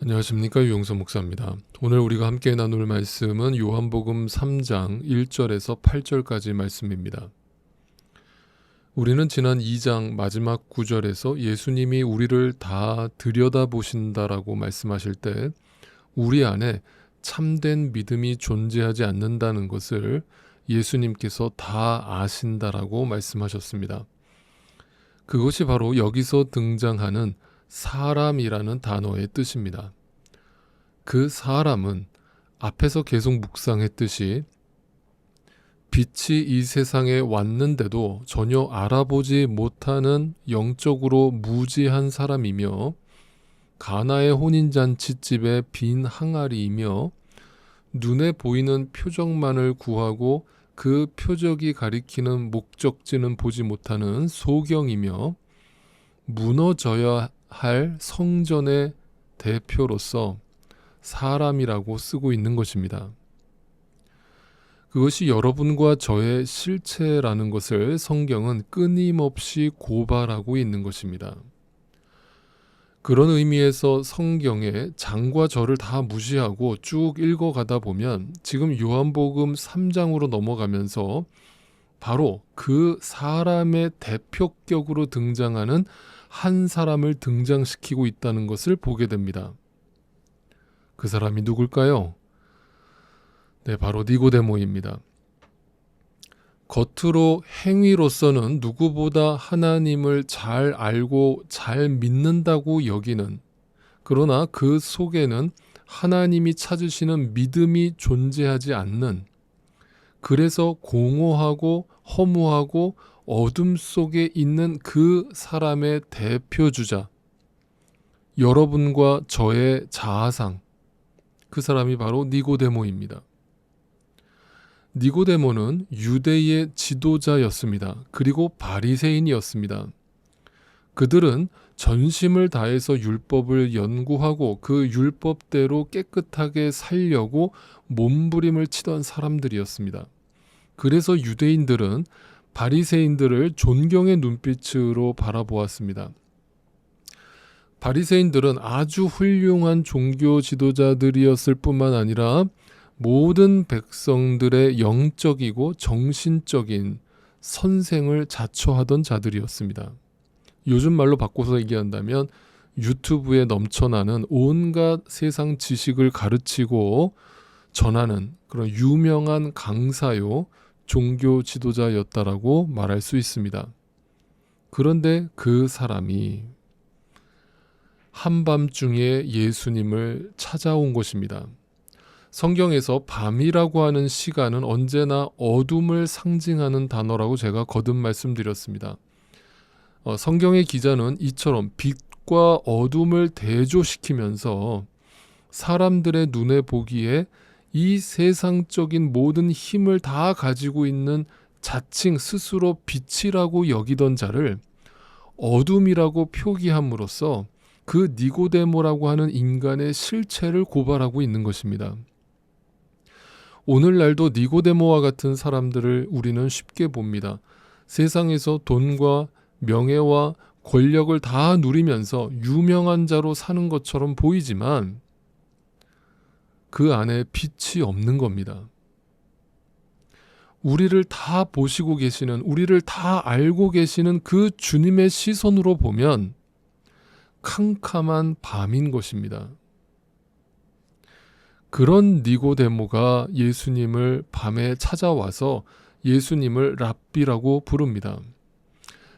안녕하십니까, 유용서 목사입니다. 오늘 우리가 함께 나눌 말씀은 요한복음 3장 1절에서 8절까지 말씀입니다. 우리는 지난 2장 마지막 9절에서 예수님이 우리를 다 들여다보신다라고 말씀하실 때 우리 안에 참된 믿음이 존재하지 않는다는 것을 예수님께서 다 아신다라고 말씀하셨습니다. 그것이 바로 여기서 등장하는 사람이라는 단어의 뜻입니다. 그 사람은 앞에서 계속 묵상했듯이 빛이 이 세상에 왔는데도 전혀 알아보지 못하는 영적으로 무지한 사람이며 가나의 혼인잔치집의 빈 항아리이며 눈에 보이는 표적만을 구하고 그 표적이 가리키는 목적지는 보지 못하는 소경이며 무너져야 할 성전의 대표로서 사람이라고 쓰고 있는 것입니다. 그것이 여러분과 저의 실체라는 것을 성경은 끊임없이 고발하고 있는 것입니다. 그런 의미에서 성경의 장과 절을 다 무시하고 쭉 읽어가다 보면 지금 요한복음 3장으로 넘어가면서 바로 그 사람의 대표격으로 등장하는 한 사람을 등장시키고 있다는 것을 보게 됩니다. 그 사람이 누굴까요? 네, 바로 니고데모입니다. 겉으로 행위로서는 누구보다 하나님을 잘 알고 잘 믿는다고 여기는, 그러나 그 속에는 하나님이 찾으시는 믿음이 존재하지 않는, 그래서 공허하고 허무하고 어둠 속에 있는 그 사람의 대표주자, 여러분과 저의 자아상, 그 사람이 바로 니고데모입니다. 니고데모는 유대의 지도자였습니다. 그리고 바리새인이었습니다. 그들은 전심을 다해서 율법을 연구하고 그 율법대로 깨끗하게 살려고 몸부림을 치던 사람들이었습니다. 그래서 유대인들은 바리새인들을 존경의 눈빛으로 바라보았습니다. 바리새인들은 아주 훌륭한 종교 지도자들이었을 뿐만 아니라 모든 백성들의 영적이고 정신적인 선생을 자처하던 자들이었습니다. 요즘 말로 바꿔서 얘기한다면 유튜브에 넘쳐나는 온갖 세상 지식을 가르치고 전하는 그런 유명한 강사요, 종교 지도자였다라고 말할 수 있습니다. 그런데 그 사람이 한밤중에 예수님을 찾아온 것입니다. 성경에서 밤이라고 하는 시간은 언제나 어둠을 상징하는 단어라고 제가 거듭 말씀드렸습니다. 성경의 기자는 이처럼 빛과 어둠을 대조시키면서 사람들의 눈에 보기에 이 세상적인 모든 힘을 다 가지고 있는 자칭 스스로 빛이라고 여기던 자를 어둠이라고 표기함으로써 그 니고데모라고 하는 인간의 실체를 고발하고 있는 것입니다. 오늘날도 니고데모와 같은 사람들을 우리는 쉽게 봅니다. 세상에서 돈과 명예와 권력을 다 누리면서 유명한 자로 사는 것처럼 보이지만 그 안에 빛이 없는 겁니다. 우리를 다 보시고 계시는, 우리를 다 알고 계시는 그 주님의 시선으로 보면 캄캄한 밤인 것입니다. 그런 니고데모가 예수님을 밤에 찾아와서 예수님을 랍비라고 부릅니다.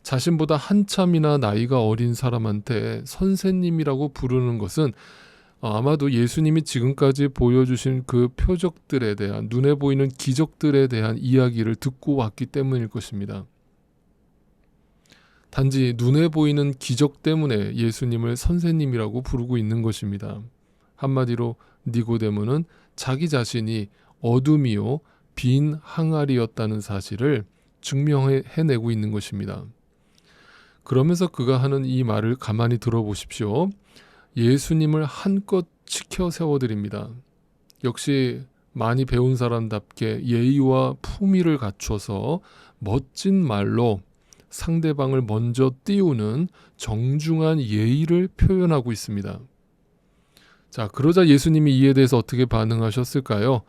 자신보다 한참이나 나이가 어린 사람한테 선생님이라고 부르는 것은 아마도 예수님이 지금까지 보여주신 그 표적들에 대한, 눈에 보이는 기적들에 대한 이야기를 듣고 왔기 때문일 것입니다. 단지 눈에 보이는 기적 때문에 예수님을 선생님이라고 부르고 있는 것입니다. 한마디로 니고데모는 자기 자신이 어둠이요 빈 항아리였다는 사실을 증명해내고 있는 것입니다. 그러면서 그가 하는 이 말을 가만히 들어보십시오. 예수님을 한껏 치켜 세워드립니다. 역시 많이 배운 사람답게 예의와 품위를 갖춰서 멋진 말로 상대방을 먼저 띄우는 정중한 예의를 표현하고 있습니다. 자, 그러자 예수님이 이에 대해서 어떻게 반응하셨을까요?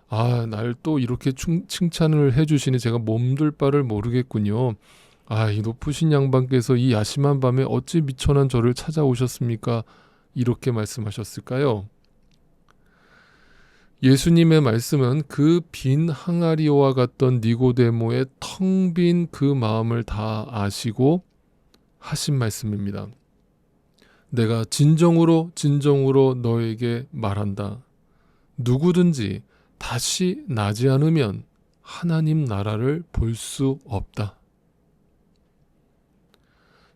아, 날 또 이렇게 칭찬을 해주시니 제가 몸둘 바를 모르겠군요. 아, 이 높으신 양반께서 이 야심한 밤에 어찌 미천한 저를 찾아오셨습니까? 이렇게 말씀하셨을까요? 예수님의 말씀은 그 빈 항아리와 같던 니고데모의 텅 빈 그 마음을 다 아시고 하신 말씀입니다. 내가 진정으로 너에게 말한다. 누구든지 다시 나지 않으면 하나님 나라를 볼 수 없다.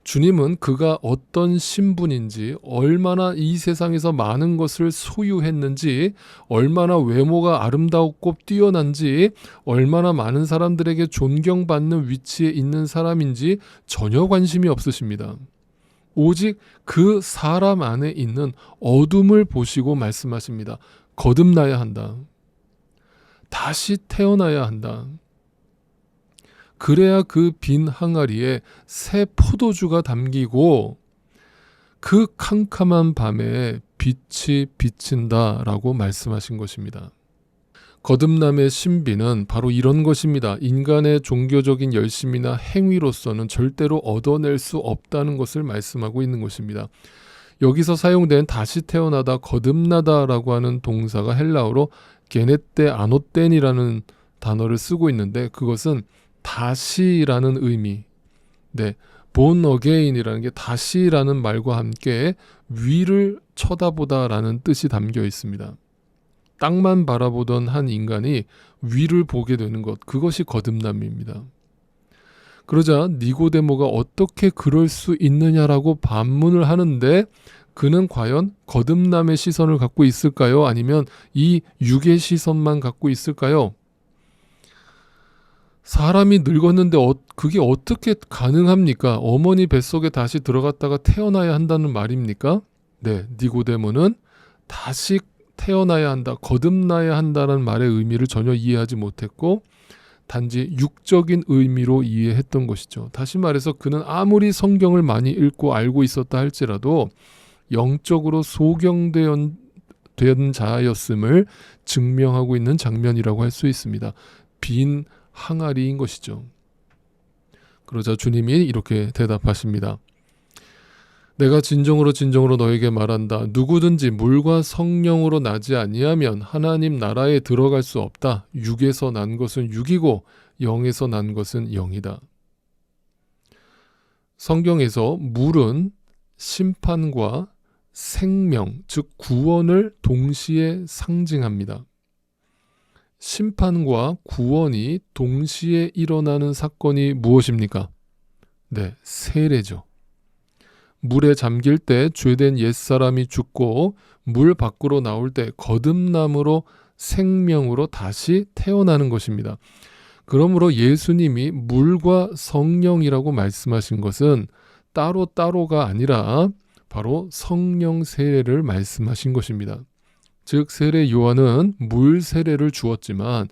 주님은 그가 어떤 신분인지, 얼마나 이 세상에서 많은 것을 소유했는지, 얼마나 외모가 아름답고 뛰어난지, 얼마나 많은 사람들에게 존경받는 위치에 있는 사람인지 전혀 관심이 없으십니다. 오직 그 사람 안에 있는 어둠을 보시고 말씀하십니다. 거듭나야 한다. 다시 태어나야 한다. 그래야 그 빈 항아리에 새 포도주가 담기고 그 캄캄한 밤에 빛이 비친다라고 말씀하신 것입니다. 거듭남의 신비는 바로 이런 것입니다. 인간의 종교적인 열심이나 행위로서는 절대로 얻어낼 수 없다는 것을 말씀하고 있는 것입니다. 여기서 사용된 다시 태어나다, 거듭나다라고 하는 동사가 헬라어로 게네테 아노텐이라는 단어를 쓰고 있는데, 그것은 다시라는 의미, born again이라는 게 다시라는 말과 함께 위를 쳐다보다라는 뜻이 담겨 있습니다. 땅만 바라보던 한 인간이 위를 보게 되는 것, 그것이 거듭남입니다. 그러자 니고데모가 어떻게 그럴 수 있느냐라고 반문을 하는데, 그는 과연 거듭남의 시선을 갖고 있을까요? 아니면 이 육의 시선만 갖고 있을까요? 사람이 늙었는데 그게 어떻게 가능합니까? 어머니 뱃속에 다시 들어갔다가 태어나야 한다는 말입니까? 네, 니고데모는 다시 태어나야 한다, 거듭나야 한다는 말의 의미를 전혀 이해하지 못했고 단지 육적인 의미로 이해했던 것이죠. 다시 말해서 그는 아무리 성경을 많이 읽고 알고 있었다 할지라도 영적으로 소경된 자였음을 증명하고 있는 장면이라고 할 수 있습니다. 빈 항아리인 것이죠. 그러자 주님이 이렇게 대답하십니다. 내가 진정으로 너에게 말한다. 누구든지 물과 성령으로 나지 아니하면 하나님 나라에 들어갈 수 없다. 육에서 난 것은 육이고 영에서 난 것은 영이다. 성경에서 물은 심판과 생명, 즉 구원을 동시에 상징합니다. 심판과 구원이 동시에 일어나는 사건이 무엇입니까? 네, 세례죠. 물에 잠길 때 죄된 옛사람이 죽고 물 밖으로 나올 때 거듭남으로 생명으로 다시 태어나는 것입니다. 그러므로 예수님이 물과 성령이라고 말씀하신 것은 따로가 아니라 바로 성령 세례를 말씀하신 것입니다. 즉 세례 요한은 물 세례를 주었지만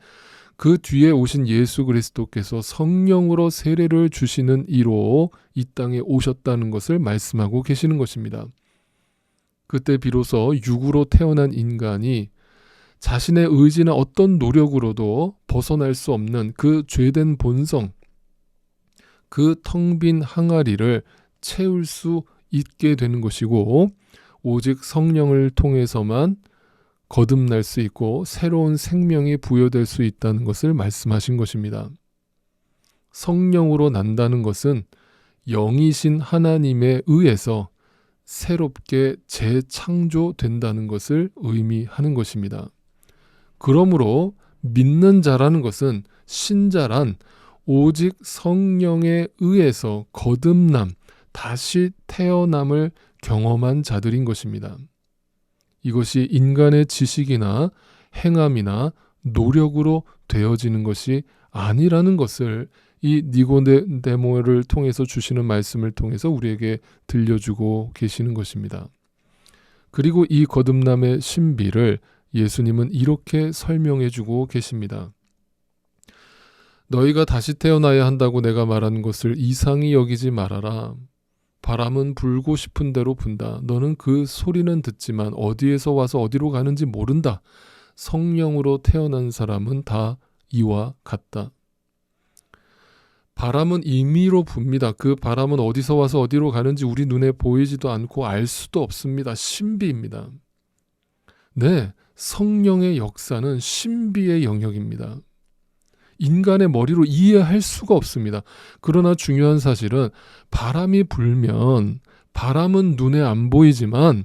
그 뒤에 오신 예수 그리스도께서 성령으로 세례를 주시는 이로 이 땅에 오셨다는 것을 말씀하고 계시는 것입니다. 그때 비로소 육으로 태어난 인간이 자신의 의지나 어떤 노력으로도 벗어날 수 없는 그 죄된 본성, 그 텅 빈 항아리를 채울 수 있게 되는 것이고 오직 성령을 통해서만 거듭날 수 있고 새로운 생명이 부여될 수 있다는 것을 말씀하신 것입니다. 성령으로 난다는 것은 영이신 하나님에 의해서 새롭게 재창조된다는 것을 의미하는 것입니다. 그러므로 믿는 자라는 것은 신자란 오직 성령에 의해서 거듭남, 다시 태어남을 경험한 자들인 것입니다. 이것이 인간의 지식이나 행함이나 노력으로 되어지는 것이 아니라는 것을 이 니고데모를 통해서 주시는 말씀을 통해서 우리에게 들려주고 계시는 것입니다. 그리고 이 거듭남의 신비를 예수님은 이렇게 설명해주고 계십니다. 너희가 다시 태어나야 한다고 내가 말한 것을 이상히 여기지 말아라. 바람은 불고 싶은 대로 분다. 너는 그 소리는 듣지만 어디에서 와서 어디로 가는지 모른다. 성령으로 태어난 사람은 다 이와 같다. 바람은 임의로 붑니다. 그 바람은 어디서 와서 어디로 가는지 우리 눈에 보이지도 않고 알 수도 없습니다. 신비입니다. 네, 성령의 역사는 신비의 영역입니다. 인간의 머리로 이해할 수가 없습니다. 그러나 중요한 사실은 바람이 불면, 바람은 눈에 안 보이지만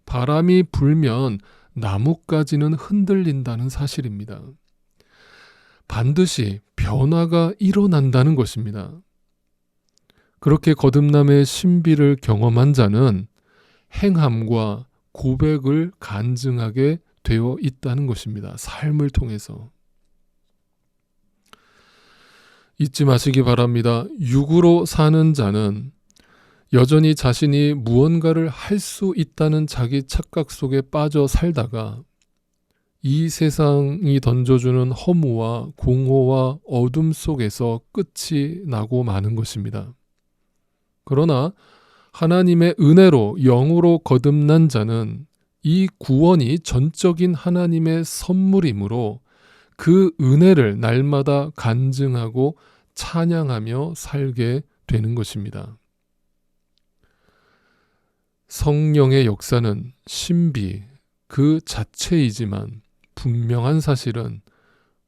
바람이 불면 나뭇가지는 흔들린다는 사실입니다. 반드시 변화가 일어난다는 것입니다. 그렇게 거듭남의 신비를 경험한 자는 행함과 고백을 간증하게 되어 있다는 것입니다. 삶을 통해서. 잊지 마시기 바랍니다. 육으로 사는 자는 여전히 자신이 무언가를 할 수 있다는 자기 착각 속에 빠져 살다가 이 세상이 던져주는 허무와 공허와 어둠 속에서 끝이 나고 마는 것입니다. 그러나 하나님의 은혜로 영으로 거듭난 자는 이 구원이 전적인 하나님의 선물이므로 그 은혜를 날마다 간증하고 찬양하며 살게 되는 것입니다. 성령의 역사는 신비 그 자체이지만 분명한 사실은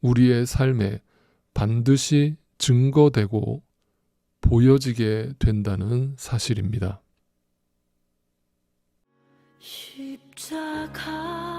우리의 삶에 반드시 증거되고 보여지게 된다는 사실입니다. 십자가